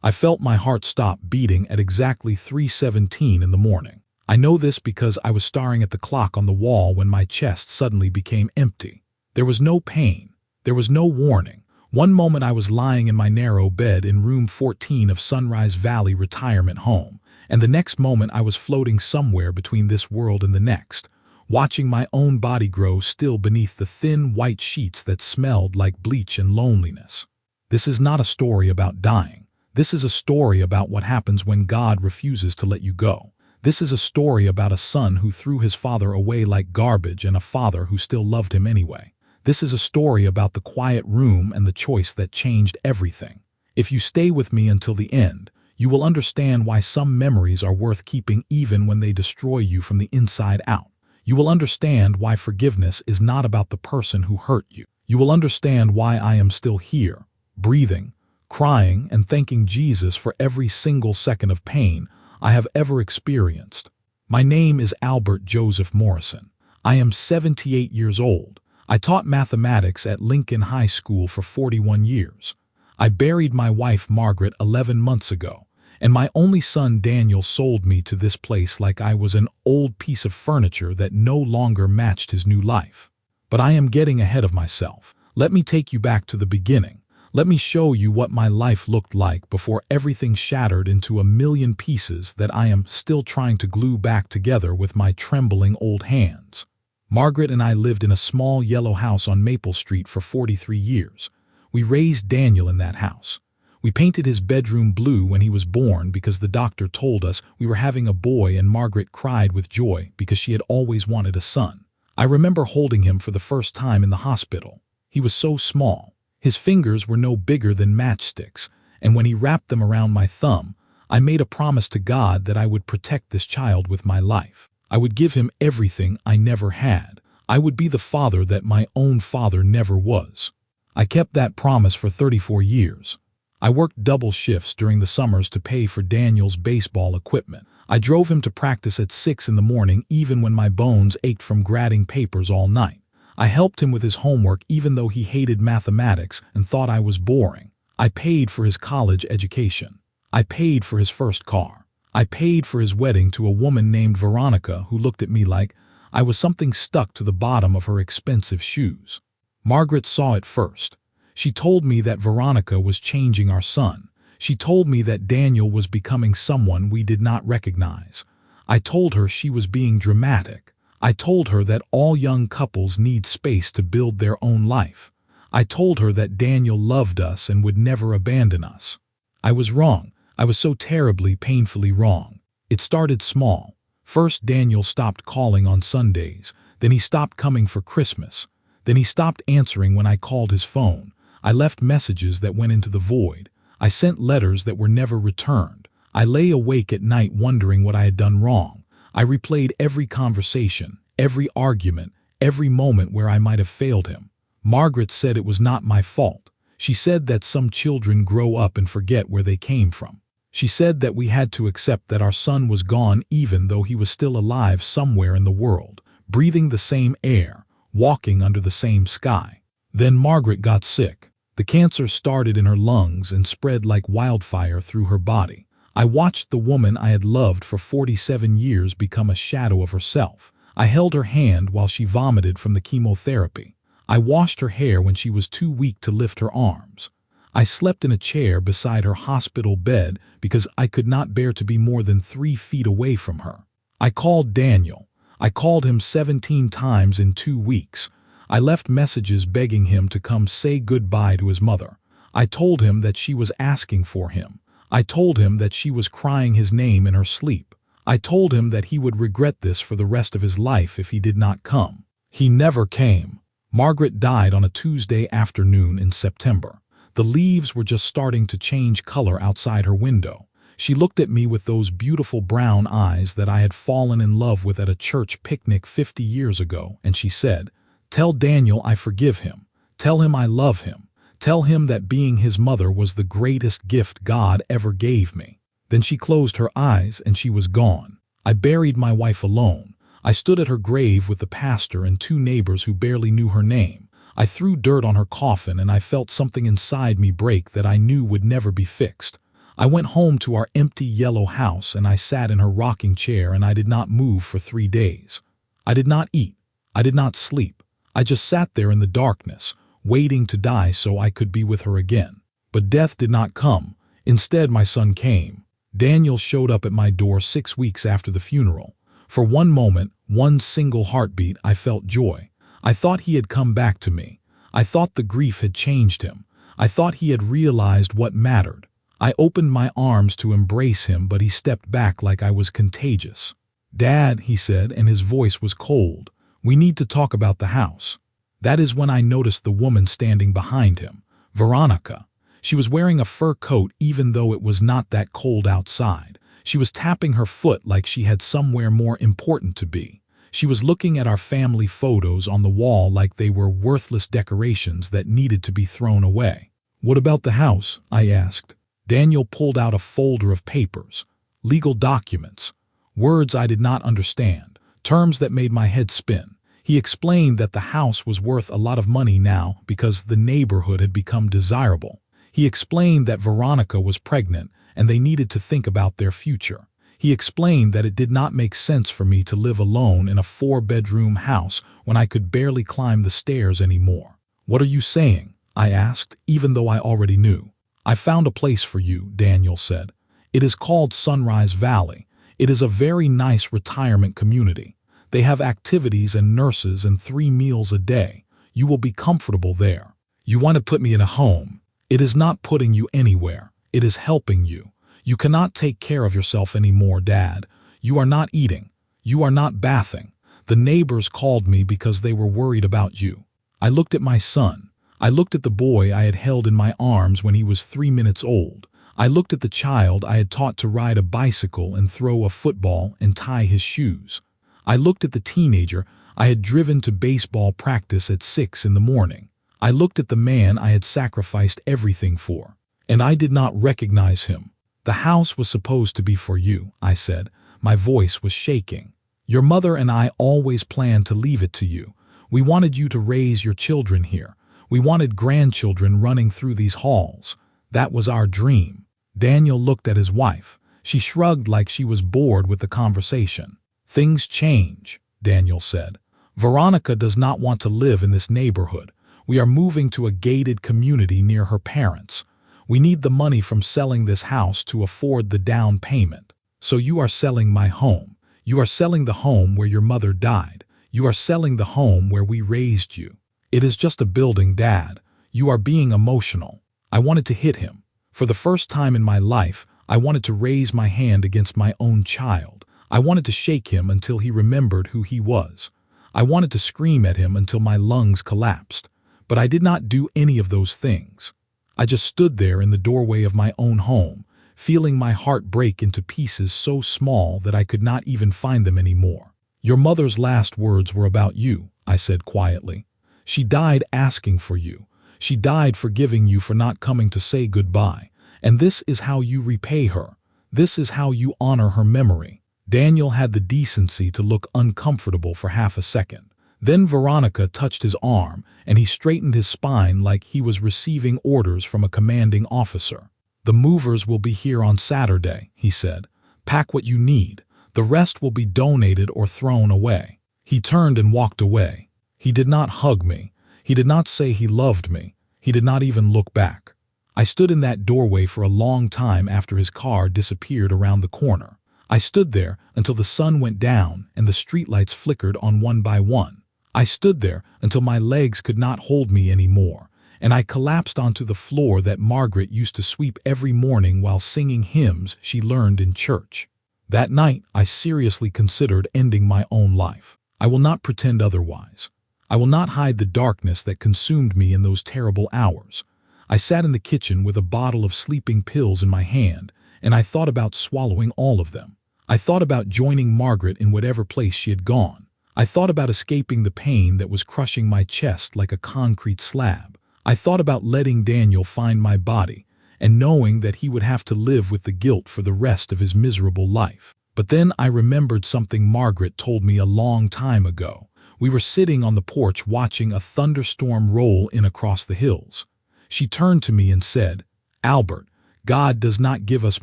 I felt my heart stop beating at exactly 3:17 in the morning. I know this because I was staring at the clock on the wall when my chest suddenly became empty. There was no pain. There was no warning. One moment I was lying in my narrow bed in room 14 of Sunrise Valley Retirement Home, and the next moment I was floating somewhere between this world and the next, watching my own body grow still beneath the thin white sheets that smelled like bleach and loneliness. This is not a story about dying. This is a story about what happens when God refuses to let you go. This is a story about a son who threw his father away like garbage and a father who still loved him anyway. This is a story about the quiet room and the choice that changed everything. If you stay with me until the end, you will understand why some memories are worth keeping even when they destroy you from the inside out. You will understand why forgiveness is not about the person who hurt you. You will understand why I am still here, breathing, crying, and thanking Jesus for every single second of pain I have ever experienced. My name is Albert Joseph Morrison. I am 78 years old. I taught mathematics at Lincoln High School for 41 years. I buried my wife Margaret 11 months ago, and my only son Daniel sold me to this place like I was an old piece of furniture that no longer matched his new life. But I am getting ahead of myself. Let me take you back to the beginning. Let me show you what my life looked like before everything shattered into a million pieces that I am still trying to glue back together with my trembling old hands. Margaret and I lived in a small yellow house on Maple Street for 43 years. We raised Daniel in that house. We painted his bedroom blue when he was born because the doctor told us we were having a boy, and Margaret cried with joy because she had always wanted a son. I remember holding him for the first time in the hospital. He was so small. His fingers were no bigger than matchsticks, and when he wrapped them around my thumb, I made a promise to God that I would protect this child with my life. I would give him everything I never had. I would be the father that my own father never was. I kept that promise for 34 years. I worked double shifts during the summers to pay for Daniel's baseball equipment. I drove him to practice at 6 in the morning even when my bones ached from grading papers all night. I helped him with his homework even though he hated mathematics and thought I was boring. I paid for his college education. I paid for his first car. I paid for his wedding to a woman named Veronica who looked at me like I was something stuck to the bottom of her expensive shoes. Margaret saw it first. She told me that Veronica was changing our son. She told me that Daniel was becoming someone we did not recognize. I told her she was being dramatic. I told her that all young couples need space to build their own life. I told her that Daniel loved us and would never abandon us. I was wrong. I was so terribly, painfully wrong. It started small. First, Daniel stopped calling on Sundays. Then he stopped coming for Christmas. Then he stopped answering when I called his phone. I left messages that went into the void. I sent letters that were never returned. I lay awake at night wondering what I had done wrong. I replayed every conversation, every argument, every moment where I might have failed him. Margaret said it was not my fault. She said that some children grow up and forget where they came from. She said that we had to accept that our son was gone even though he was still alive somewhere in the world, breathing the same air, walking under the same sky. Then Margaret got sick. The cancer started in her lungs and spread like wildfire through her body. I watched the woman I had loved for 47 years become a shadow of herself. I held her hand while she vomited from the chemotherapy. I washed her hair when she was too weak to lift her arms. I slept in a chair beside her hospital bed because I could not bear to be more than 3 feet away from her. I called Daniel. I called him 17 times in 2 weeks. I left messages begging him to come say goodbye to his mother. I told him that she was asking for him. I told him that she was crying his name in her sleep. I told him that he would regret this for the rest of his life if he did not come. He never came. Margaret died on a Tuesday afternoon in September. The leaves were just starting to change color outside her window. She looked at me with those beautiful brown eyes that I had fallen in love with at a church picnic 50 years ago, and she said, "Tell Daniel I forgive him. Tell him I love him. Tell him that being his mother was the greatest gift God ever gave me." Then she closed her eyes and she was gone. I buried my wife alone. I stood at her grave with the pastor and 2 neighbors who barely knew her name. I threw dirt on her coffin and I felt something inside me break that I knew would never be fixed. I went home to our empty yellow house and I sat in her rocking chair and I did not move for 3 days. I did not eat. I did not sleep. I just sat there in the darkness, waiting to die so I could be with her again. But death did not come. Instead, my son came. Daniel showed up at my door 6 weeks after the funeral. For one moment, one single heartbeat, I felt joy. I thought he had come back to me. I thought the grief had changed him. I thought he had realized what mattered. I opened my arms to embrace him, but he stepped back like I was contagious. "Dad," he said, and his voice was cold, "we need to talk about the house." That is when I noticed the woman standing behind him, Veronica. She was wearing a fur coat even though it was not that cold outside. She was tapping her foot like she had somewhere more important to be. She was looking at our family photos on the wall like they were worthless decorations that needed to be thrown away. "What about the house?" I asked. Daniel pulled out a folder of papers, legal documents, words I did not understand, terms that made my head spin. He explained that the house was worth a lot of money now because the neighborhood had become desirable. He explained that Veronica was pregnant and they needed to think about their future. He explained that it did not make sense for me to live alone in a 4-bedroom house when I could barely climb the stairs anymore. "What are you saying?" I asked, even though I already knew. "I found a place for you," Daniel said. "It is called Sunrise Valley. It is a very nice retirement community. They have activities and nurses and 3 meals a day. You will be comfortable there." "You want to put me in a home?" "It is not putting you anywhere. It is helping you. You cannot take care of yourself anymore, Dad. You are not eating. You are not bathing. The neighbors called me because they were worried about you." I looked at my son. I looked at the boy I had held in my arms when he was 3 minutes old. I looked at the child I had taught to ride a bicycle and throw a football and tie his shoes. I looked at the teenager I had driven to baseball practice at 6 in the morning. I looked at the man I had sacrificed everything for. And I did not recognize him. "The house was supposed to be for you," I said. My voice was shaking. "Your mother and I always planned to leave it to you. We wanted you to raise your children here. We wanted grandchildren running through these halls. That was our dream." Daniel looked at his wife. She shrugged like she was bored with the conversation. "Things change," Daniel said. "Veronica does not want to live in this neighborhood. We are moving to a gated community near her parents. We need the money from selling this house to afford the down payment. So you are selling my home. You are selling the home where your mother died. You are selling the home where we raised you. It is just a building, Dad. You are being emotional." I wanted to hit him. For the first time in my life, I wanted to raise my hand against my own child. I wanted to shake him until he remembered who he was. I wanted to scream at him until my lungs collapsed. But I did not do any of those things. I just stood there in the doorway of my own home, feeling my heart break into pieces so small that I could not even find them anymore. "Your mother's last words were about you," I said quietly. "She died asking for you. She died forgiving you for not coming to say goodbye. And this is how you repay her. This is how you honor her memory." Daniel had the decency to look uncomfortable for half a second. Then Veronica touched his arm, and he straightened his spine like he was receiving orders from a commanding officer. "The movers will be here on Saturday," he said. "Pack what you need. The rest will be donated or thrown away." He turned and walked away. He did not hug me. He did not say he loved me. He did not even look back. I stood in that doorway for a long time after his car disappeared around the corner. I stood there until the sun went down and the streetlights flickered on one by one. I stood there until my legs could not hold me anymore, and I collapsed onto the floor that Margaret used to sweep every morning while singing hymns she learned in church. That night, I seriously considered ending my own life. I will not pretend otherwise. I will not hide the darkness that consumed me in those terrible hours. I sat in the kitchen with a bottle of sleeping pills in my hand, and I thought about swallowing all of them. I thought about joining Margaret in whatever place she had gone. I thought about escaping the pain that was crushing my chest like a concrete slab. I thought about letting Daniel find my body and knowing that he would have to live with the guilt for the rest of his miserable life. But then I remembered something Margaret told me a long time ago. We were sitting on the porch watching a thunderstorm roll in across the hills. She turned to me and said, "Albert, God does not give us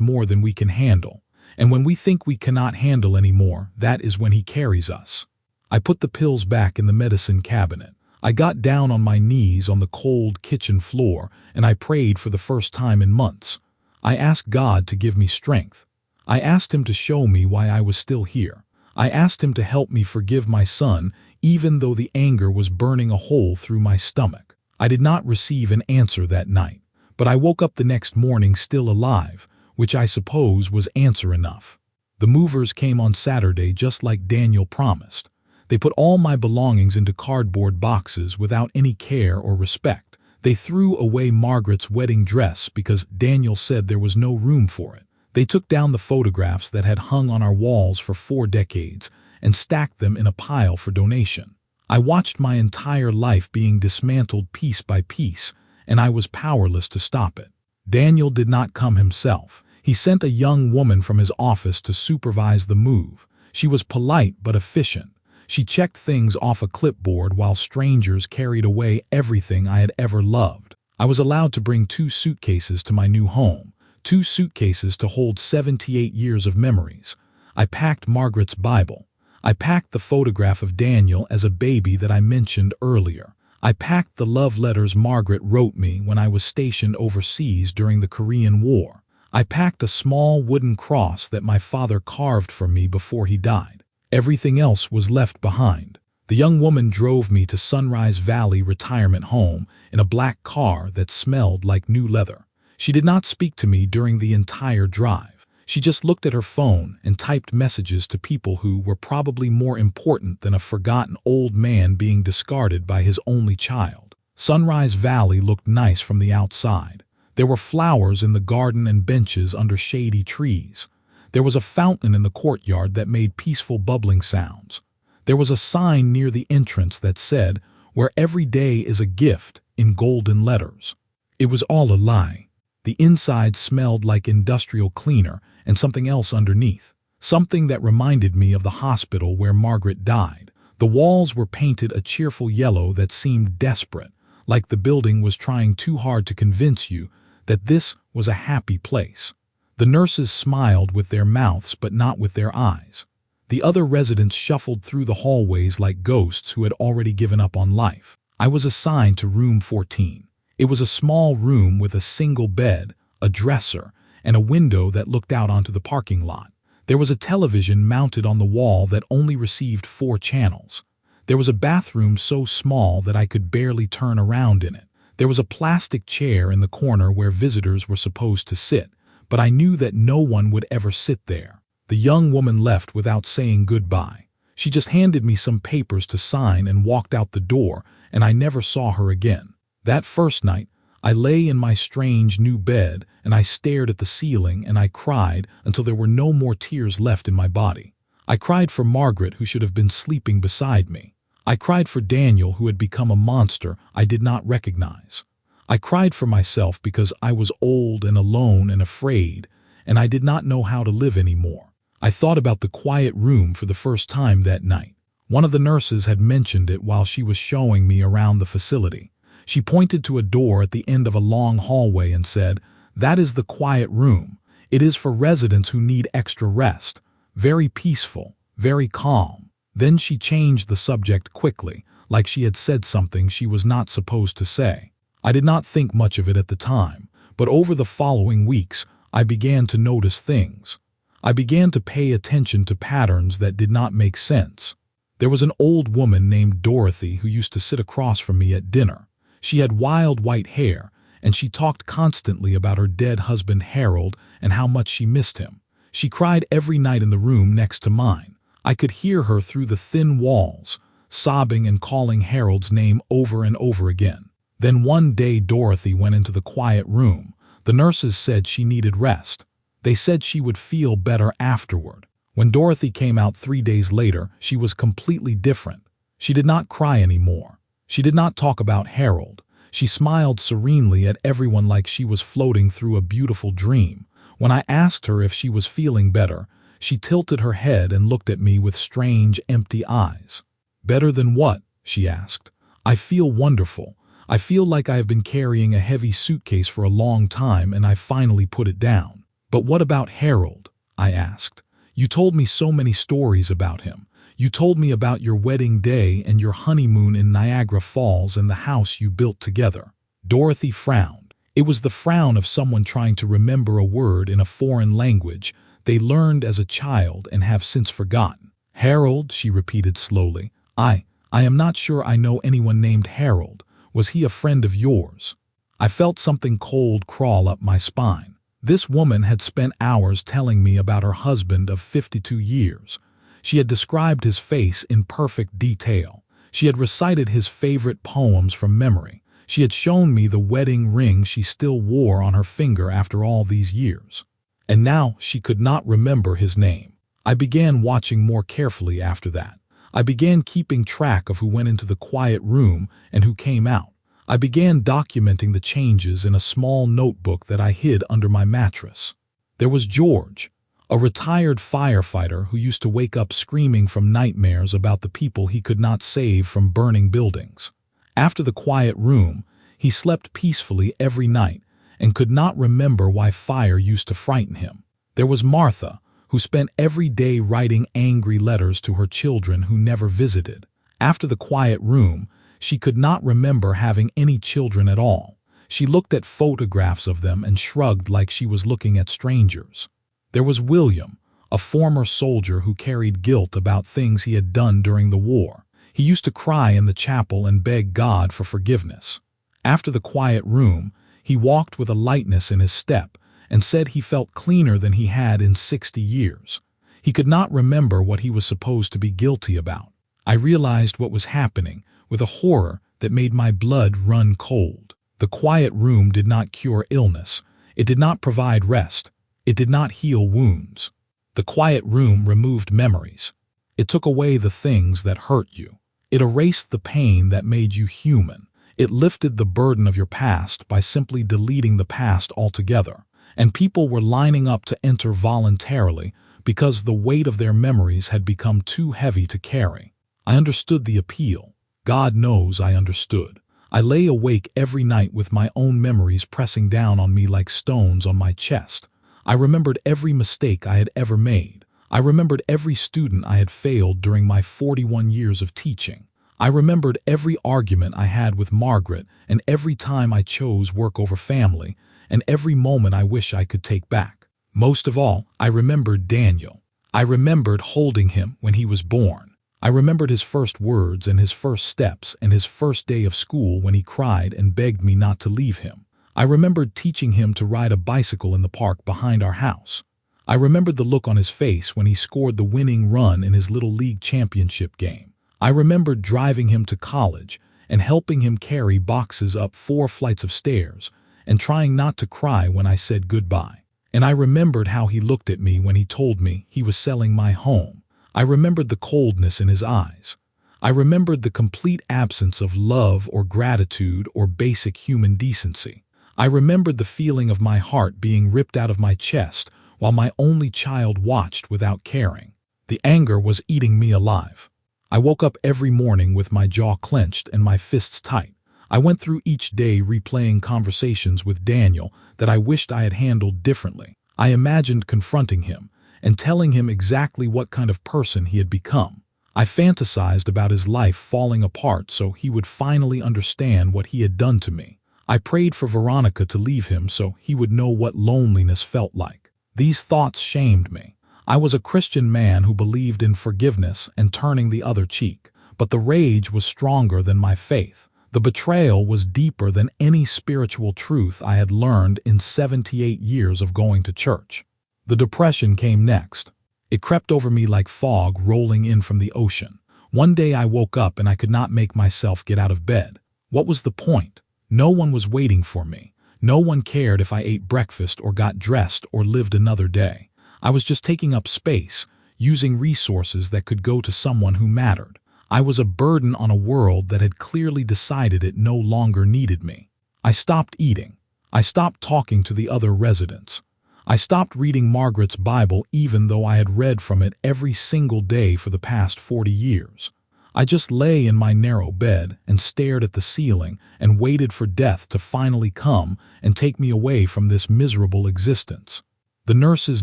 more than we can handle. And when we think we cannot handle anymore, that is when He carries us. I put the pills back in the medicine cabinet. I got down on my knees on the cold kitchen floor, and I prayed for the first time in months. I asked God to give me strength. I asked Him to show me why I was still here. I asked Him to help me forgive my son, even though the anger was burning a hole through my stomach. I did not receive an answer that night, but I woke up the next morning still alive, which I suppose was answer enough. The movers came on Saturday just like Daniel promised. They put all my belongings into cardboard boxes without any care or respect. They threw away Margaret's wedding dress because Daniel said there was no room for it. They took down the photographs that had hung on our walls for 4 decades and stacked them in a pile for donation. I watched my entire life being dismantled piece by piece, and I was powerless to stop it. Daniel did not come himself. He sent a young woman from his office to supervise the move. She was polite but efficient. She checked things off a clipboard while strangers carried away everything I had ever loved. I was allowed to bring 2 suitcases to my new home, 2 suitcases to hold 78 years of memories. I packed Margaret's Bible. I packed the photograph of Daniel as a baby that I mentioned earlier. I packed the love letters Margaret wrote me when I was stationed overseas during the Korean War. I packed a small wooden cross that my father carved for me before he died. Everything else was left behind. The young woman drove me to Sunrise Valley Retirement Home in a black car that smelled like new leather. She did not speak to me during the entire drive. She just looked at her phone and typed messages to people who were probably more important than a forgotten old man being discarded by his only child. Sunrise Valley looked nice from the outside. There were flowers in the garden and benches under shady trees. There was a fountain in the courtyard that made peaceful bubbling sounds. There was a sign near the entrance that said, "Where every day is a gift," in golden letters. It was all a lie. The inside smelled like industrial cleaner and something else underneath. Something that reminded me of the hospital where Margaret died. The walls were painted a cheerful yellow that seemed desperate, like the building was trying too hard to convince you that this was a happy place. The nurses smiled with their mouths but not with their eyes. The other residents shuffled through the hallways like ghosts who had already given up on life. I was assigned to room 14. It was a small room with a single bed, a dresser, and a window that looked out onto the parking lot. There was a television mounted on the wall that only received 4 channels. There was a bathroom so small that I could barely turn around in it. There was a plastic chair in the corner where visitors were supposed to sit, but I knew that no one would ever sit there. The young woman left without saying goodbye. She just handed me some papers to sign and walked out the door, and I never saw her again. That first night, I lay in my strange new bed, and I stared at the ceiling and I cried until there were no more tears left in my body. I cried for Margaret, who should have been sleeping beside me. I cried for Daniel, who had become a monster I did not recognize. I cried for myself because I was old and alone and afraid, and I did not know how to live anymore. I thought about the quiet room for the first time that night. One of the nurses had mentioned it while she was showing me around the facility. She pointed to a door at the end of a long hallway and said, "That is the quiet room. It is for residents who need extra rest. Very peaceful, very calm." Then she changed the subject quickly, like she had said something she was not supposed to say. I did not think much of it at the time, but over the following weeks, I began to notice things. I began to pay attention to patterns that did not make sense. There was an old woman named Dorothy who used to sit across from me at dinner. She had wild white hair, and she talked constantly about her dead husband Harold and how much she missed him. She cried every night in the room next to mine. I could hear her through the thin walls, sobbing and calling Harold's name over and over again. Then one day Dorothy went into the quiet room. The nurses said she needed rest. They said she would feel better afterward. When Dorothy came out 3 days later, she was completely different. She did not cry anymore. She did not talk about Harold. She smiled serenely at everyone like she was floating through a beautiful dream. When I asked her if she was feeling better, she tilted her head and looked at me with strange, empty eyes. "Better than what?" she asked. "I feel wonderful. I feel like I have been carrying a heavy suitcase for a long time and I finally put it down. But what about Harold? I asked. You told me so many stories about him. You told me about your wedding day and your honeymoon in Niagara Falls and the house you built together. Dorothy frowned. It was the frown of someone trying to remember a word in a foreign language they learned as a child and have since forgotten. Harold, she repeated slowly. I am not sure I know anyone named Harold. Was he a friend of yours? I felt something cold crawl up my spine. This woman had spent hours telling me about her husband of 52 years. She had described his face in perfect detail. She had recited his favorite poems from memory. She had shown me the wedding ring she still wore on her finger after all these years. And now she could not remember his name. I began watching more carefully after that. I began keeping track of who went into the quiet room and who came out. I began documenting the changes in a small notebook that I hid under my mattress. There was George, a retired firefighter who used to wake up screaming from nightmares about the people he could not save from burning buildings. After the quiet room, he slept peacefully every night and could not remember why fire used to frighten him. There was Martha, who spent every day writing angry letters to her children who never visited. After the quiet room, she could not remember having any children at all. She looked at photographs of them and shrugged like she was looking at strangers. There was William, a former soldier who carried guilt about things he had done during the war. He used to cry in the chapel and beg God for forgiveness. After the quiet room, he walked with a lightness in his step and said he felt cleaner than he had in 60 years. He could not remember what he was supposed to be guilty about. I realized what was happening with a horror that made my blood run cold. The quiet room did not cure illness. It did not provide rest. It did not heal wounds. The quiet room removed memories. It took away the things that hurt you. It erased the pain that made you human. It lifted the burden of your past by simply deleting the past altogether. And people were lining up to enter voluntarily because the weight of their memories had become too heavy to carry. I understood the appeal. God knows I understood. I lay awake every night with my own memories pressing down on me like stones on my chest. I remembered every mistake I had ever made. I remembered every student I had failed during my 41 years of teaching. I remembered every argument I had with Margaret and every time I chose work over family and every moment I wish I could take back. Most of all, I remembered Daniel. I remembered holding him when he was born. I remembered his first words and his first steps and his first day of school when he cried and begged me not to leave him. I remembered teaching him to ride a bicycle in the park behind our house. I remembered the look on his face when he scored the winning run in his Little League championship game. I remembered driving him to college and helping him carry boxes up 4 flights of stairs and trying not to cry when I said goodbye. And I remembered how he looked at me when he told me he was selling my home. I remembered the coldness in his eyes. I remembered the complete absence of love or gratitude or basic human decency. I remembered the feeling of my heart being ripped out of my chest while my only child watched without caring. The anger was eating me alive. I woke up every morning with my jaw clenched and my fists tight. I went through each day replaying conversations with Daniel that I wished I had handled differently. I imagined confronting him and telling him exactly what kind of person he had become. I fantasized about his life falling apart so he would finally understand what he had done to me. I prayed for Veronica to leave him so he would know what loneliness felt like. These thoughts shamed me. I was a Christian man who believed in forgiveness and turning the other cheek, but the rage was stronger than my faith. The betrayal was deeper than any spiritual truth I had learned in 78 years of going to church. The depression came next. It crept over me like fog rolling in from the ocean. One day I woke up and I could not make myself get out of bed. What was the point? No one was waiting for me. No one cared if I ate breakfast or got dressed or lived another day. I was just taking up space, using resources that could go to someone who mattered. I was a burden on a world that had clearly decided it no longer needed me. I stopped eating. I stopped talking to the other residents. I stopped reading Margaret's Bible even though I had read from it every single day for the past 40 years. I just lay in my narrow bed and stared at the ceiling and waited for death to finally come and take me away from this miserable existence. The nurses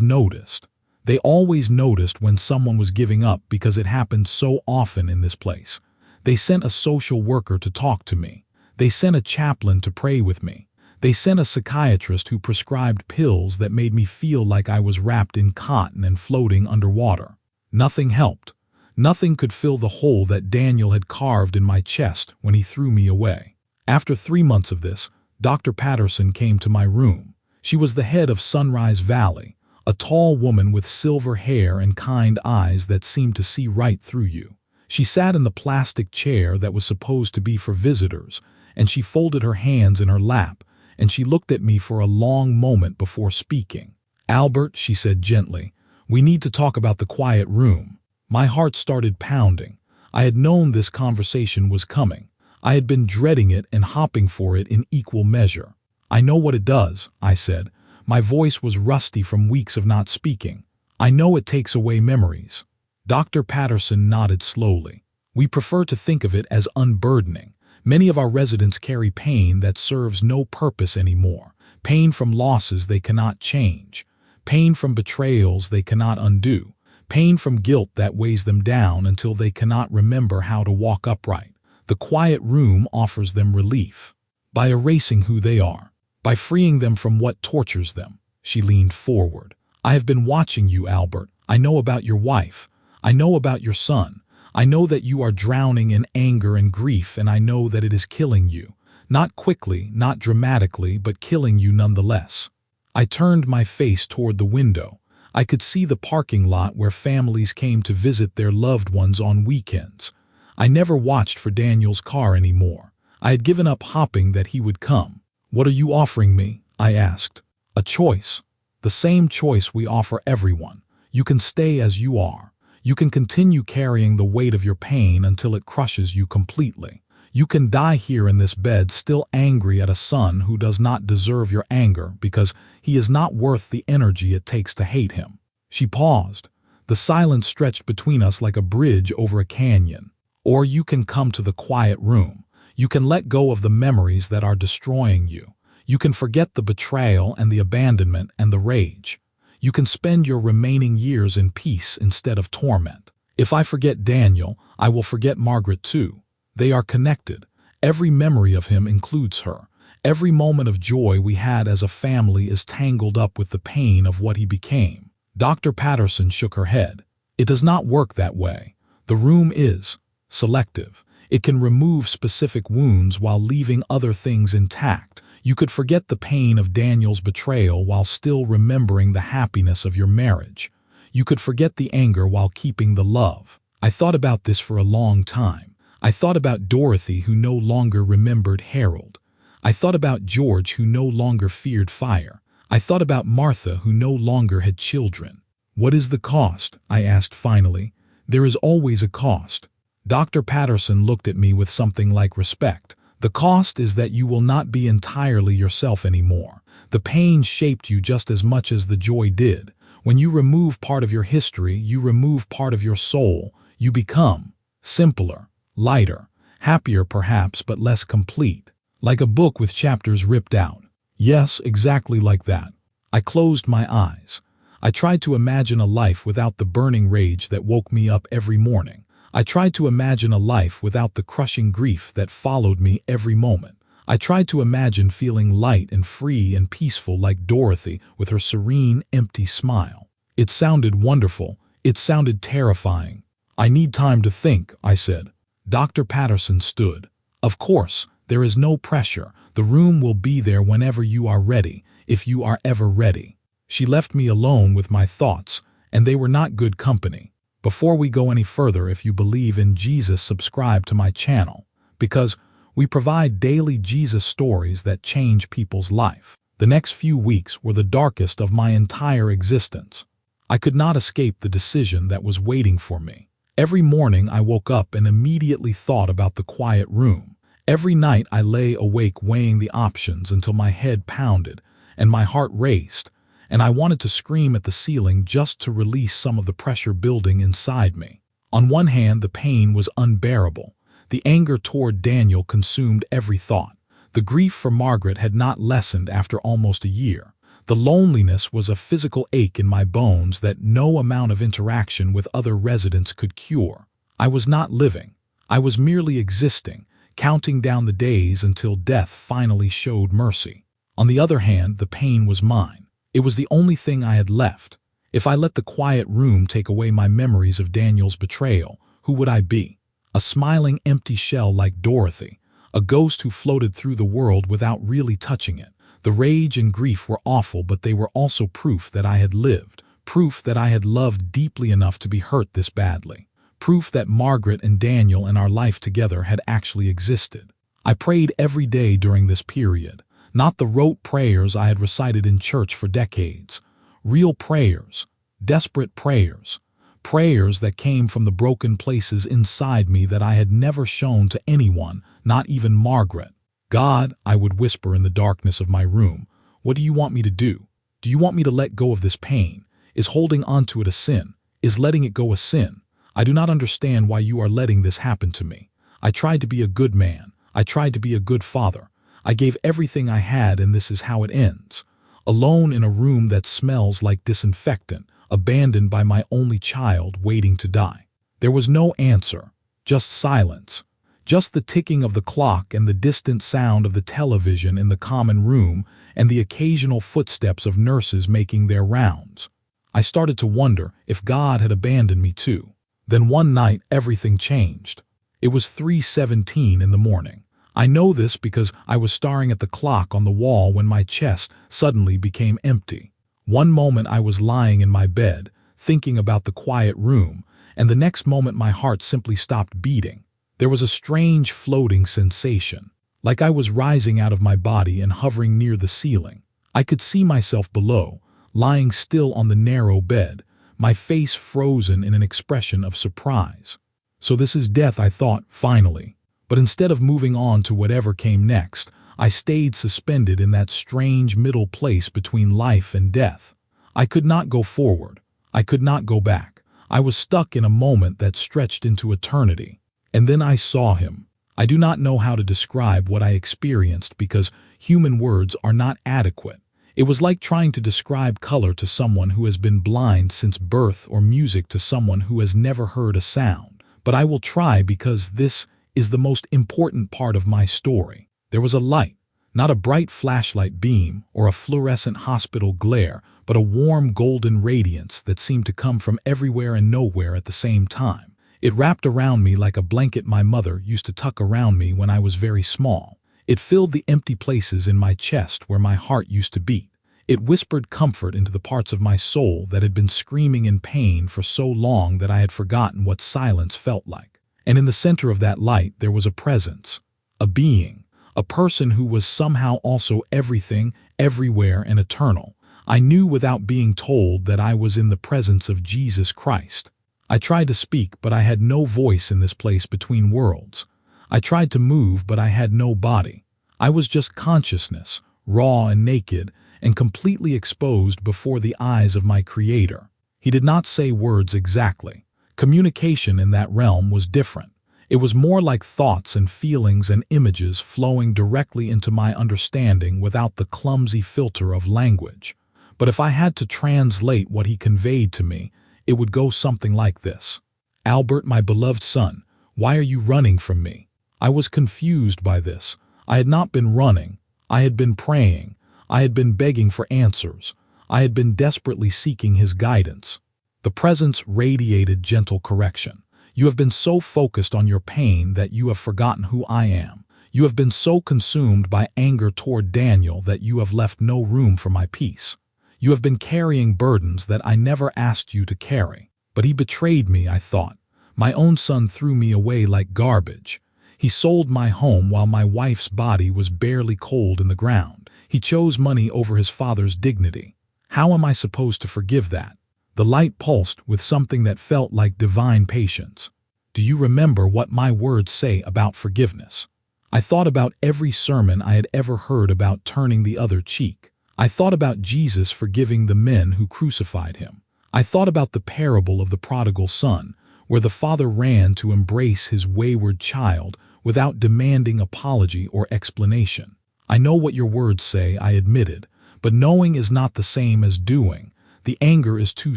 noticed. They always noticed when someone was giving up because it happened so often in this place. They sent a social worker to talk to me. They sent a chaplain to pray with me. They sent a psychiatrist who prescribed pills that made me feel like I was wrapped in cotton and floating underwater. Nothing helped. Nothing could fill the hole that Daniel had carved in my chest when he threw me away. After 3 months of this, Dr. Patterson came to my room. She was the head of Sunrise Valley, a tall woman with silver hair and kind eyes that seemed to see right through you. She sat in the plastic chair that was supposed to be for visitors, and she folded her hands in her lap, and she looked at me for a long moment before speaking. "Albert," she said gently, "we need to talk about the quiet room." My heart started pounding. I had known this conversation was coming. I had been dreading it and hopping for it in equal measure. "I know what it does," I said. My voice was rusty from weeks of not speaking. "I know it takes away memories." Dr. Patterson nodded slowly. "We prefer to think of it as unburdening. Many of our residents carry pain that serves no purpose anymore. Pain from losses they cannot change. Pain from betrayals they cannot undo. Pain from guilt that weighs them down until they cannot remember how to walk upright. The quiet room offers them relief. By erasing who they are. By freeing them from what tortures them." She leaned forward. "I have been watching you, Albert. I know about your wife. I know about your son. I know that you are drowning in anger and grief, and I know that it is killing you. Not quickly, not dramatically, but killing you nonetheless." I turned my face toward the window. I could see the parking lot where families came to visit their loved ones on weekends. I never watched for Daniel's car anymore. I had given up hoping that he would come. "What are you offering me?" I asked. "A choice. The same choice we offer everyone. You can stay as you are. You can continue carrying the weight of your pain until it crushes you completely. You can die here in this bed still angry at a son who does not deserve your anger because he is not worth the energy it takes to hate him." She paused. The silence stretched between us like a bridge over a canyon. "Or you can come to the quiet room. You can let go of the memories that are destroying you. You can forget the betrayal and the abandonment and the rage. You can spend your remaining years in peace instead of torment. If I forget Daniel, I will forget Margaret too. They are connected. Every memory of him includes her. Every moment of joy we had as a family is tangled up with the pain of what he became." Dr. Patterson shook her head. "It does not work that way. The room is selective. It can remove specific wounds while leaving other things intact. You could forget the pain of Daniel's betrayal while still remembering the happiness of your marriage. You could forget the anger while keeping the love." I thought about this for a long time. I thought about Dorothy, who no longer remembered Harold. I thought about George, who no longer feared fire. I thought about Martha, who no longer had children. "What is the cost?" I asked finally. "There is always a cost." Dr. Patterson looked at me with something like respect. "The cost is that you will not be entirely yourself anymore. The pain shaped you just as much as the joy did. When you remove part of your history, you remove part of your soul. You become simpler, lighter, happier perhaps, but less complete. Like a book with chapters ripped out." Yes, exactly like that. I closed my eyes. I tried to imagine a life without the burning rage that woke me up every morning. I tried to imagine a life without the crushing grief that followed me every moment. I tried to imagine feeling light and free and peaceful like Dorothy with her serene, empty smile. It sounded wonderful. It sounded terrifying. "I need time to think," I said. Dr. Patterson stood. "Of course, there is no pressure. The room will be there whenever you are ready, if you are ever ready." She left me alone with my thoughts, and they were not good company. Before we go any further, if you believe in Jesus, subscribe to my channel, because we provide daily Jesus stories that change people's life. The next few weeks were the darkest of my entire existence. I could not escape the decision that was waiting for me. Every morning I woke up and immediately thought about the quiet room. Every night I lay awake weighing the options until my head pounded and my heart raced, and I wanted to scream at the ceiling just to release some of the pressure building inside me. On one hand, the pain was unbearable. The anger toward Daniel consumed every thought. The grief for Margaret had not lessened after almost a year. The loneliness was a physical ache in my bones that no amount of interaction with other residents could cure. I was not living. I was merely existing, counting down the days until death finally showed mercy. On the other hand, the pain was mine. It was the only thing I had left. If I let the quiet room take away my memories of Daniel's betrayal, who would I be? A smiling, empty shell like Dorothy, a ghost who floated through the world without really touching it. The rage and grief were awful, but they were also proof that I had lived, proof that I had loved deeply enough to be hurt this badly, proof that Margaret and Daniel and our life together had actually existed. I prayed every day during this period, not the rote prayers I had recited in church for decades. Real prayers, desperate prayers, prayers that came from the broken places inside me that I had never shown to anyone, not even Margaret. God, I would whisper in the darkness of my room, what do you want me to do? Do you want me to let go of this pain? Is holding on to it a sin? Is letting it go a sin? I do not understand why you are letting this happen to me. I tried to be a good man. I tried to be a good father. I gave everything I had, and this is how it ends. Alone in a room that smells like disinfectant, abandoned by my only child waiting to die. There was no answer, just silence, just the ticking of the clock and the distant sound of the television in the common room and the occasional footsteps of nurses making their rounds. I started to wonder if God had abandoned me too. Then one night everything changed. It was 3:17 in the morning. I know this because I was staring at the clock on the wall when my chest suddenly became empty. One moment I was lying in my bed, thinking about the quiet room, and the next moment my heart simply stopped beating. There was a strange floating sensation, like I was rising out of my body and hovering near the ceiling. I could see myself below, lying still on the narrow bed, my face frozen in an expression of surprise. So this is death, I thought, finally. But instead of moving on to whatever came next, I stayed suspended in that strange middle place between life and death. I could not go forward. I could not go back. I was stuck in a moment that stretched into eternity. And then I saw him. I do not know how to describe what I experienced because human words are not adequate. It was like trying to describe color to someone who has been blind since birth or music to someone who has never heard a sound. But I will try because this is the most important part of my story. There was a light, not a bright flashlight beam or a fluorescent hospital glare, but a warm golden radiance that seemed to come from everywhere and nowhere at the same time. It wrapped around me like a blanket my mother used to tuck around me when I was very small. It filled the empty places in my chest where my heart used to beat. It whispered comfort into the parts of my soul that had been screaming in pain for so long that I had forgotten what silence felt like. And in the center of that light there was a presence, a being, a person who was somehow also everything, everywhere, and eternal. I knew without being told that I was in the presence of Jesus Christ. I tried to speak, but I had no voice in this place between worlds. I tried to move, but I had no body. I was just consciousness, raw and naked, and completely exposed before the eyes of my Creator. He did not say words exactly. Communication in that realm was different. It was more like thoughts and feelings and images flowing directly into my understanding without the clumsy filter of language. But if I had to translate what he conveyed to me, it would go something like this. Albert, my beloved son, why are you running from me? I was confused by this. I had not been running. I had been praying. I had been begging for answers. I had been desperately seeking his guidance. The presence radiated gentle correction. You have been so focused on your pain that you have forgotten who I am. You have been so consumed by anger toward Daniel that you have left no room for my peace. You have been carrying burdens that I never asked you to carry. But he betrayed me, I thought. My own son threw me away like garbage. He sold my home while my wife's body was barely cold in the ground. He chose money over his father's dignity. How am I supposed to forgive that? The light pulsed with something that felt like divine patience. Do you remember what my words say about forgiveness? I thought about every sermon I had ever heard about turning the other cheek. I thought about Jesus forgiving the men who crucified him. I thought about the parable of the prodigal son, where the father ran to embrace his wayward child without demanding apology or explanation. I know what your words say, I admitted, but knowing is not the same as doing. The anger is too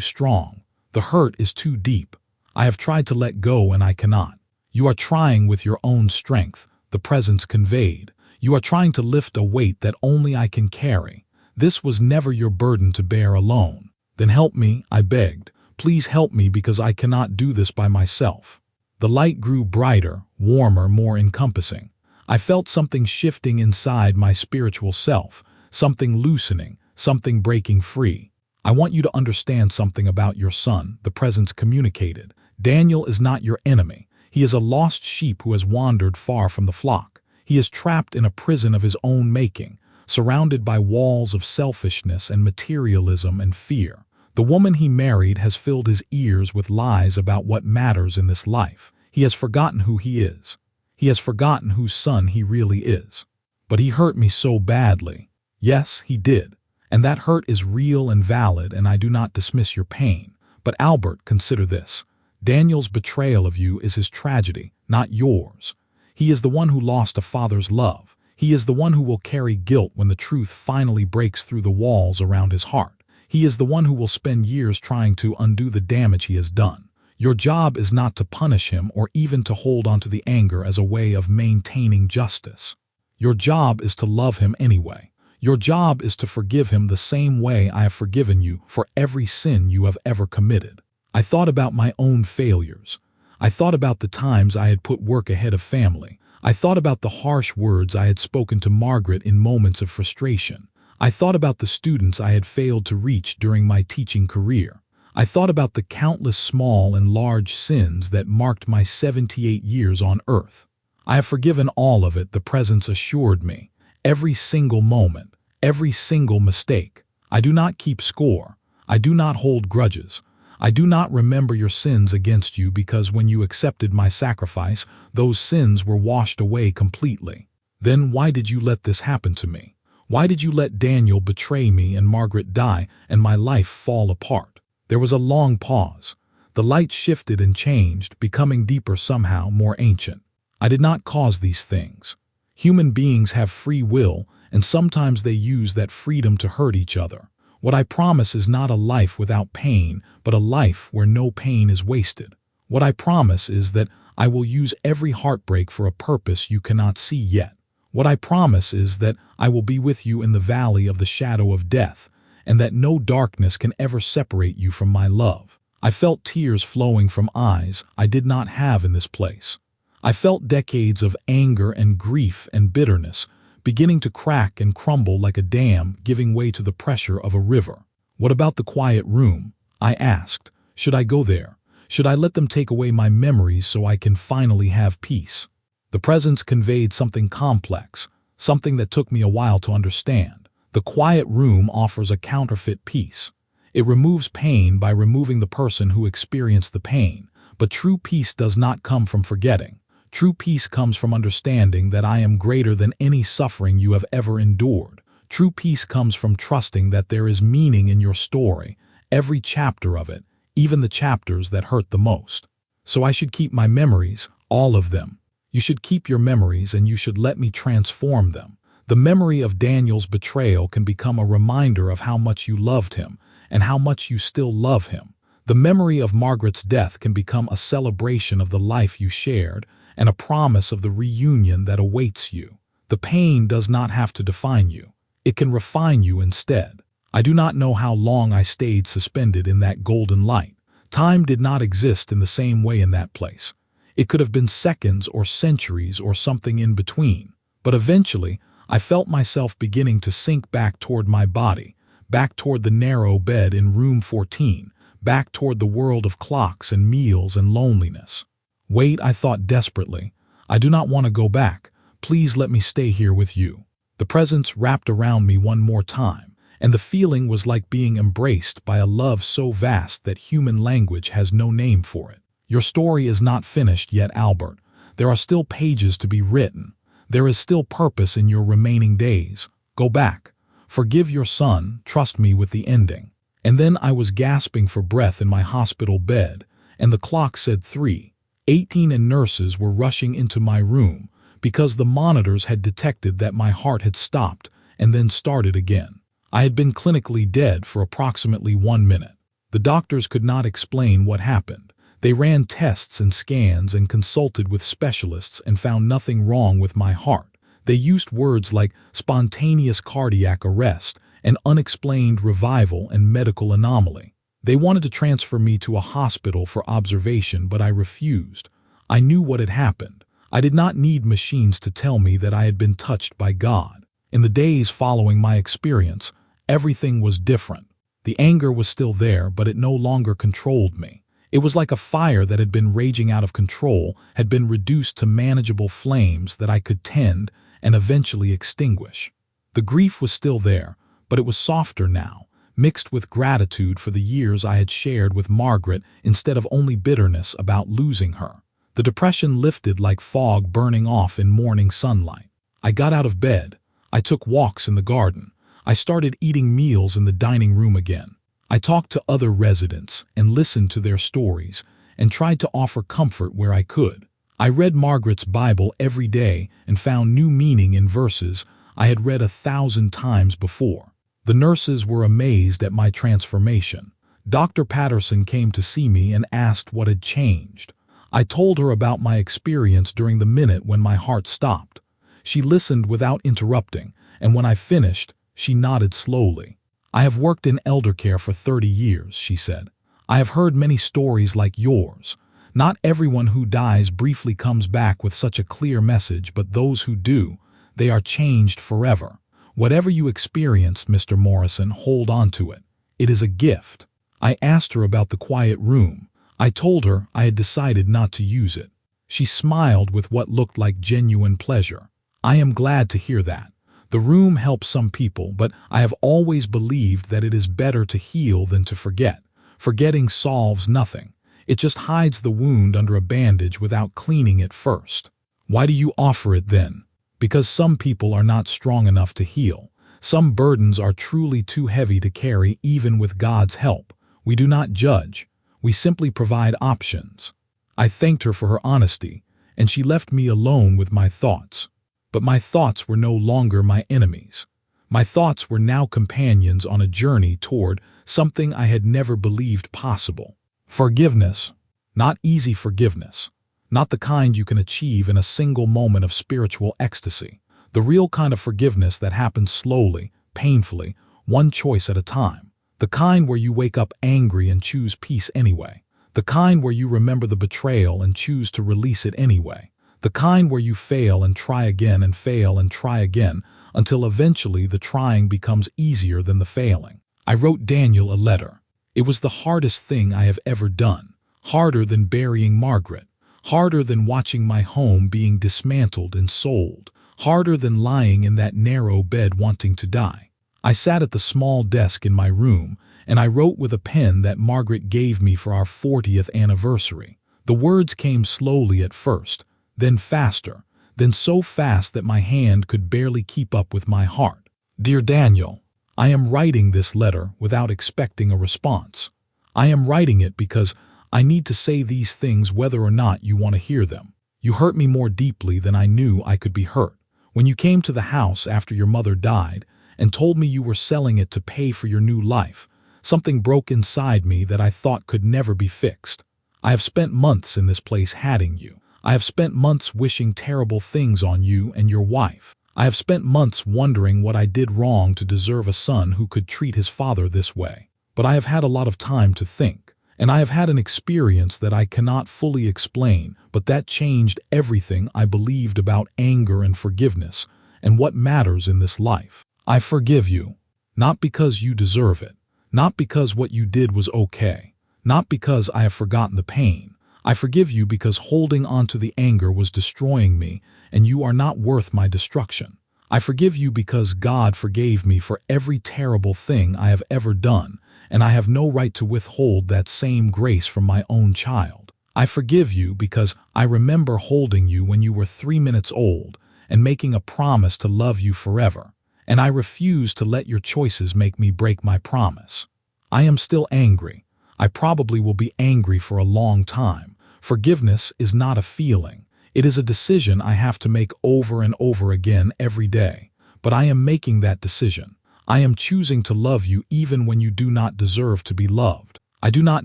strong. The hurt is too deep. I have tried to let go and I cannot. You are trying with your own strength, the presence conveyed. You are trying to lift a weight that only I can carry. This was never your burden to bear alone. Then help me, I begged. Please help me because I cannot do this by myself. The light grew brighter, warmer, more encompassing. I felt something shifting inside my spiritual self, something loosening, something breaking free. I want you to understand something about your son, the presence communicated. Daniel is not your enemy. He is a lost sheep who has wandered far from the flock. He is trapped in a prison of his own making, surrounded by walls of selfishness and materialism and fear. The woman he married has filled his ears with lies about what matters in this life. He has forgotten who he is. He has forgotten whose son he really is. But he hurt me so badly. Yes, he did. And that hurt is real and valid, and I do not dismiss your pain. But Albert, consider this. Daniel's betrayal of you is his tragedy, not yours. He is the one who lost a father's love. He is the one who will carry guilt when the truth finally breaks through the walls around his heart. He is the one who will spend years trying to undo the damage he has done. Your job is not to punish him or even to hold on to the anger as a way of maintaining justice. Your job is to love him anyway. Your job is to forgive him the same way I have forgiven you for every sin you have ever committed. I thought about my own failures. I thought about the times I had put work ahead of family. I thought about the harsh words I had spoken to Margaret in moments of frustration. I thought about the students I had failed to reach during my teaching career. I thought about the countless small and large sins that marked my 78 years on earth. I have forgiven all of it, the presence assured me. Every single moment, every single mistake. I do not keep score. I do not hold grudges. I do not remember your sins against you because when you accepted my sacrifice, those sins were washed away completely. Then why did you let this happen to me? Why did you let Daniel betray me and Margaret die and my life fall apart? There was a long pause. The light shifted and changed, becoming deeper somehow, more ancient. I did not cause these things. Human beings have free will, and sometimes they use that freedom to hurt each other. What I promise is not a life without pain, but a life where no pain is wasted. What I promise is that I will use every heartbreak for a purpose you cannot see yet. What I promise is that I will be with you in the valley of the shadow of death, and that no darkness can ever separate you from my love. I felt tears flowing from eyes I did not have in this place. I felt decades of anger and grief and bitterness beginning to crack and crumble like a dam giving way to the pressure of a river. What about the quiet room? I asked. Should I go there? Should I let them take away my memories so I can finally have peace? The presence conveyed something complex, something that took me a while to understand. The quiet room offers a counterfeit peace. It removes pain by removing the person who experienced the pain, but true peace does not come from forgetting. True peace comes from understanding that I am greater than any suffering you have ever endured. True peace comes from trusting that there is meaning in your story, every chapter of it, even the chapters that hurt the most. So I should keep my memories, all of them. You should keep your memories and you should let me transform them. The memory of Daniel's betrayal can become a reminder of how much you loved him and how much you still love him. The memory of Margaret's death can become a celebration of the life you shared and a promise of the reunion that awaits you. The pain does not have to define you. It can refine you instead. I do not know how long I stayed suspended in that golden light. Time did not exist in the same way in that place. It could have been seconds or centuries or something in between. But eventually, I felt myself beginning to sink back toward my body, back toward the narrow bed in room 14, back toward the world of clocks and meals and loneliness. Wait, I thought desperately. I do not want to go back. Please let me stay here with you. The presence wrapped around me one more time, and the feeling was like being embraced by a love so vast that human language has no name for it. Your story is not finished yet, Albert. There are still pages to be written. There is still purpose in your remaining days. Go back. Forgive your son. Trust me with the ending. And then I was gasping for breath in my hospital bed, and the clock said 3:18 and nurses were rushing into my room because the monitors had detected that my heart had stopped and then started again. I had been clinically dead for approximately 1 minute. The doctors could not explain what happened. They ran tests and scans and consulted with specialists and found nothing wrong with my heart. They used words like spontaneous cardiac arrest and unexplained revival and medical anomaly. They wanted to transfer me to a hospital for observation, but I refused. I knew what had happened. I did not need machines to tell me that I had been touched by God. In the days following my experience, everything was different. The anger was still there, but it no longer controlled me. It was like a fire that had been raging out of control had been reduced to manageable flames that I could tend and eventually extinguish. The grief was still there, but it was softer now, mixed with gratitude for the years I had shared with Margaret instead of only bitterness about losing her. The depression lifted like fog burning off in morning sunlight. I got out of bed. I took walks in the garden. I started eating meals in the dining room again. I talked to other residents and listened to their stories and tried to offer comfort where I could. I read Margaret's Bible every day and found new meaning in verses I had read 1,000 times before. The nurses were amazed at my transformation. Dr. Patterson came to see me and asked what had changed. I told her about my experience during the minute when my heart stopped. She listened without interrupting, and when I finished, she nodded slowly. I have worked in elder care for 30 years, she said. I have heard many stories like yours. Not everyone who dies briefly comes back with such a clear message, but those who do, they are changed forever. Whatever you experienced, Mr. Morrison, hold on to it. It is a gift. I asked her about the quiet room. I told her I had decided not to use it. She smiled with what looked like genuine pleasure. I am glad to hear that. The room helps some people, but I have always believed that it is better to heal than to forget. Forgetting solves nothing. It just hides the wound under a bandage without cleaning it first. Why do you offer it then? Because some people are not strong enough to heal. Some burdens are truly too heavy to carry even with God's help. We do not judge. We simply provide options. I thanked her for her honesty, and she left me alone with my thoughts. But my thoughts were no longer my enemies. My thoughts were now companions on a journey toward something I had never believed possible. Forgiveness. Not easy forgiveness. Not the kind you can achieve in a single moment of spiritual ecstasy. The real kind of forgiveness that happens slowly, painfully, one choice at a time. The kind where you wake up angry and choose peace anyway. The kind where you remember the betrayal and choose to release it anyway. The kind where you fail and try again and fail and try again until eventually the trying becomes easier than the failing. I wrote Daniel a letter. It was the hardest thing I have ever done. Harder than burying Margaret. Harder than watching my home being dismantled and sold. Harder than lying in that narrow bed wanting to die. I sat at the small desk in my room and I wrote with a pen that Margaret gave me for our 40th anniversary. The words came slowly at first, then faster, then so fast that my hand could barely keep up with my heart. Dear Daniel, I am writing this letter without expecting a response. I am writing it because I need to say these things whether or not you want to hear them. You hurt me more deeply than I knew I could be hurt. When you came to the house after your mother died and told me you were selling it to pay for your new life, something broke inside me that I thought could never be fixed. I have spent months in this place hating you. I have spent months wishing terrible things on you and your wife. I have spent months wondering what I did wrong to deserve a son who could treat his father this way. But I have had a lot of time to think, and I have had an experience that I cannot fully explain, but that changed everything I believed about anger and forgiveness and what matters in this life. I forgive you, not because you deserve it, not because what you did was okay, not because I have forgotten the pain. I forgive you because holding on to the anger was destroying me, and you are not worth my destruction. I forgive you because God forgave me for every terrible thing I have ever done, and I have no right to withhold that same grace from my own child. I forgive you because I remember holding you when you were 3 minutes old and making a promise to love you forever, and I refuse to let your choices make me break my promise. I am still angry. I probably will be angry for a long time. Forgiveness is not a feeling. It is a decision I have to make over and over again every day. But I am making that decision. I am choosing to love you even when you do not deserve to be loved. I do not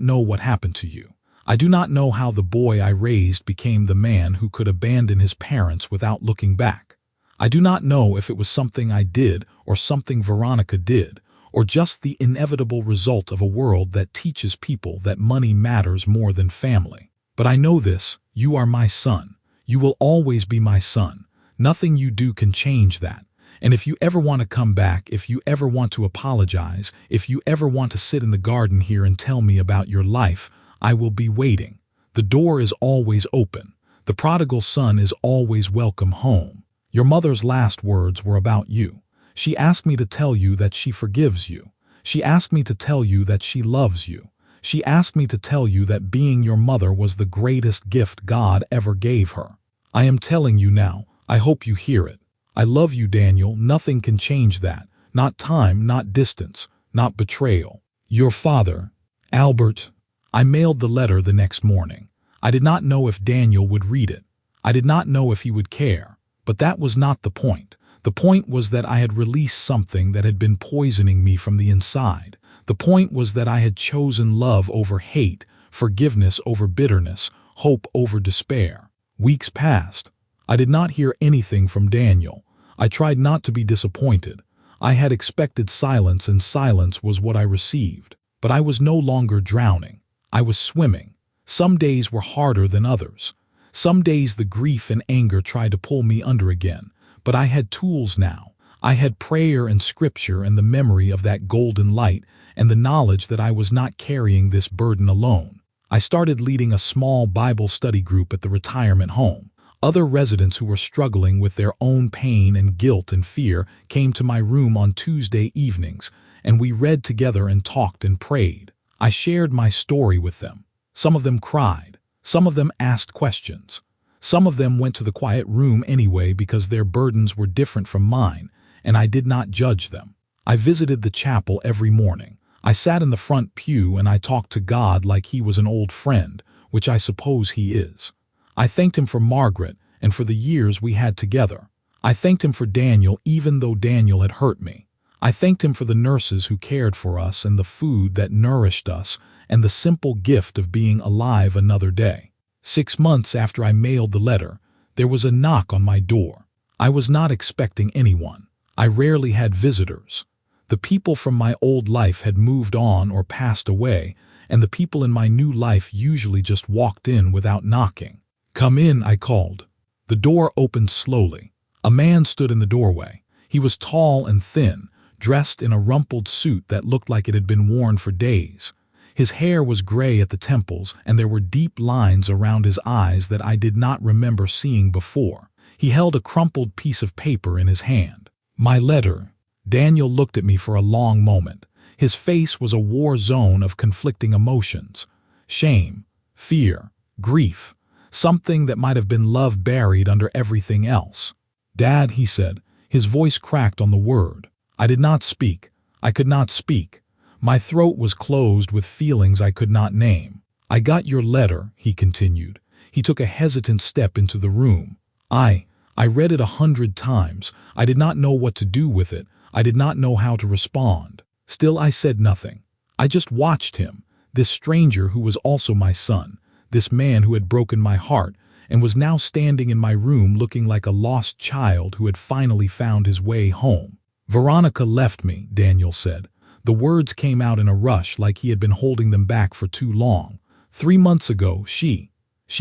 know what happened to you. I do not know how the boy I raised became the man who could abandon his parents without looking back. I do not know if it was something I did or something Veronica did, or just the inevitable result of a world that teaches people that money matters more than family. But I know this: you are my son. You will always be my son. Nothing you do can change that. And if you ever want to come back, if you ever want to apologize, if you ever want to sit in the garden here and tell me about your life, I will be waiting. The door is always open. The prodigal son is always welcome home. Your mother's last words were about you. She asked me to tell you that she forgives you. She asked me to tell you that she loves you. She asked me to tell you that being your mother was the greatest gift God ever gave her. I am telling you now. I hope you hear it. I love you, Daniel. Nothing can change that. Not time, not distance, not betrayal. Your father, Albert. I mailed the letter the next morning. I did not know if Daniel would read it. I did not know if he would care. But that was not the point. The point was that I had released something that had been poisoning me from the inside. The point was that I had chosen love over hate, forgiveness over bitterness, hope over despair. Weeks passed. I did not hear anything from Daniel. I tried not to be disappointed. I had expected silence, and silence was what I received. But I was no longer drowning. I was swimming. Some days were harder than others. Some days the grief and anger tried to pull me under again. But I had tools now. I had prayer and scripture and the memory of that golden light and the knowledge that I was not carrying this burden alone. I started leading a small Bible study group at the retirement home. Other residents who were struggling with their own pain and guilt and fear came to my room on Tuesday evenings, and we read together and talked and prayed. I shared my story with them. Some of them cried. Some of them asked questions. Some of them went to the quiet room anyway because their burdens were different from mine, and I did not judge them. I visited the chapel every morning. I sat in the front pew and I talked to God like he was an old friend, which I suppose he is. I thanked him for Margaret and for the years we had together. I thanked him for Daniel even though Daniel had hurt me. I thanked him for the nurses who cared for us and the food that nourished us and the simple gift of being alive another day. 6 months after I mailed the letter, there was a knock on my door. I was not expecting anyone. I rarely had visitors. The people from my old life had moved on or passed away, and the people in my new life usually just walked in without knocking. "Come in," I called. The door opened slowly. A man stood in the doorway. He was tall and thin, dressed in a rumpled suit that looked like it had been worn for days. His hair was gray at the temples, and there were deep lines around his eyes that I did not remember seeing before. He held a crumpled piece of paper in his hand. "My letter." Daniel looked at me for a long moment. His face was a war zone of conflicting emotions. Shame, fear, grief. Something that might have been love buried under everything else. "Dad," he said. His voice cracked on the word. I did not speak. I could not speak. My throat was closed with feelings I could not name. "I got your letter," he continued. He took a hesitant step into the room. I read it 100 times. I did not know what to do with it. I did not know how to respond. Still, I said nothing. I just watched him, this stranger who was also my son. This man who had broken my heart and was now standing in my room looking like a lost child who had finally found his way home. "Veronica left me," Daniel said. The words came out in a rush like he had been holding them back for too long. 3 months ago, she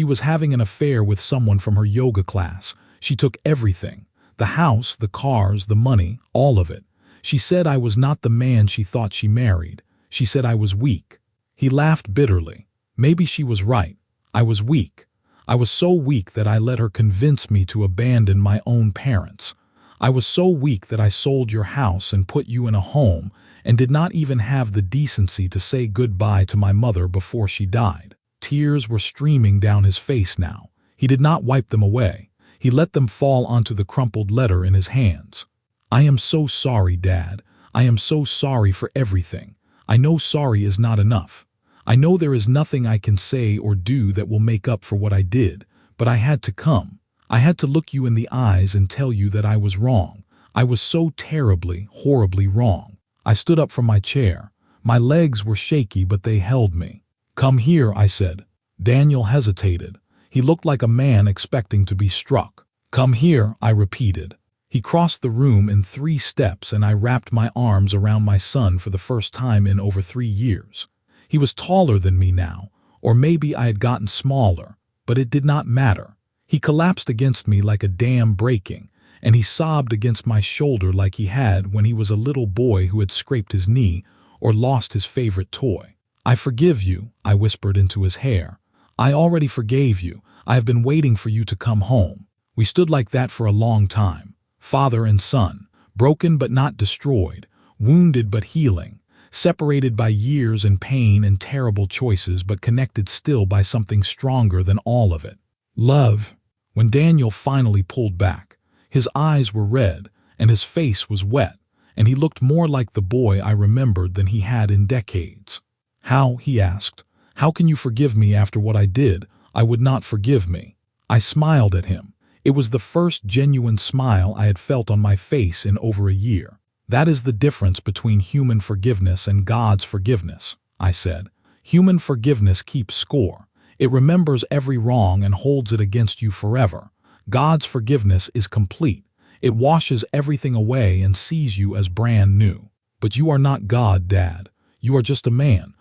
was having an affair with someone from her yoga class. She took everything. The house, the cars, the money, all of it. She said I was not the man she thought she married. She said I was weak. He laughed bitterly. Maybe she was right. I was weak. I was so weak that I let her convince me to abandon my own parents. I was so weak that I sold your house and put you in a home and did not even have the decency to say goodbye to my mother before she died. Tears were streaming down his face now. He did not wipe them away. He let them fall onto the crumpled letter in his hands. "I am so sorry, Dad. I am so sorry for everything. I know sorry is not enough. I know there is nothing I can say or do that will make up for what I did, but I had to come. I had to look you in the eyes and tell you that I was wrong. I was so terribly, horribly wrong. I stood up from my chair. My legs were shaky, but they held me. Come here, I said. Daniel hesitated. He looked like a man expecting to be struck. Come here, I repeated. He crossed the room in 3 steps, and I wrapped my arms around my son for the first time in over 3 years. He was taller than me now, or maybe I had gotten smaller, but it did not matter. He collapsed against me like a dam breaking, and he sobbed against my shoulder like he had when he was a little boy who had scraped his knee or lost his favorite toy. I forgive you, I whispered into his hair. I already forgave you. I have been waiting for you to come home. We stood like that for a long time, father and son, broken but not destroyed, wounded but healing, separated by years and pain and terrible choices, but connected still by something stronger than all of it. Love. When Daniel finally pulled back, his eyes were red and his face was wet, and he looked more like the boy I remembered than he had in decades. How, he asked, how can you forgive me after what I did? I would not forgive me. I smiled at him. It was the first genuine smile I had felt on my face in over a year. That is the difference between human forgiveness and God's forgiveness, I said. Human forgiveness keeps score. It remembers every wrong and holds it against you forever. God's forgiveness is complete. It washes everything away and sees you as brand new. But you are not God, Dad. You are just a man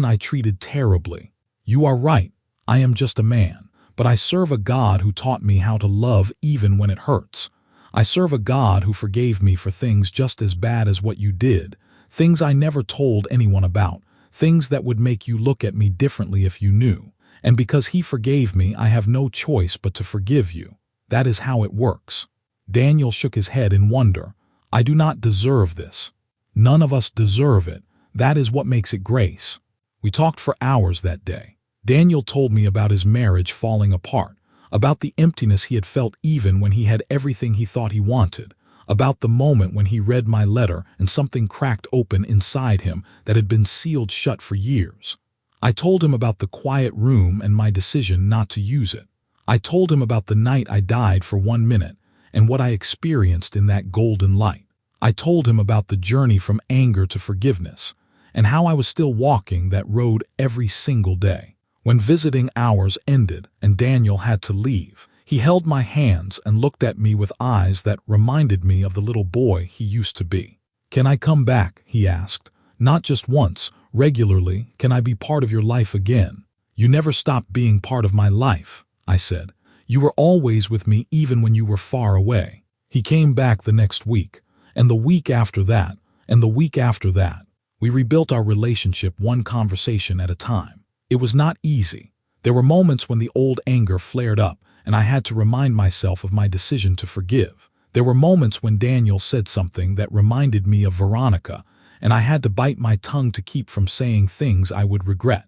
I treated terribly. You are right. I am just a man, but I serve a God who taught me how to love even when it hurts. I serve a God who forgave me for things just as bad as what you did, things I never told anyone about, things that would make you look at me differently if you knew. And because he forgave me, I have no choice but to forgive you. That is how it works. Daniel shook his head in wonder. I do not deserve this. None of us deserve it. That is what makes it grace. We talked for hours that day. Daniel told me about his marriage falling apart, about the emptiness he had felt even when he had everything he thought he wanted, about the moment when he read my letter and something cracked open inside him that had been sealed shut for years. I told him about the quiet room and my decision not to use it. I told him about the night I died for 1 minute and what I experienced in that golden light. I told him about the journey from anger to forgiveness and how I was still walking that road every single day. When visiting hours ended and Daniel had to leave, he held my hands and looked at me with eyes that reminded me of the little boy he used to be. Can I come back? He asked. Not just once, regularly. Can I be part of your life again? You never stopped being part of my life, I said. You were always with me even when you were far away. He came back the next week, and the week after that, and the week after that. We rebuilt our relationship one conversation at a time. It was not easy. There were moments when the old anger flared up, and I had to remind myself of my decision to forgive. There were moments when Daniel said something that reminded me of Veronica, and I had to bite my tongue to keep from saying things I would regret.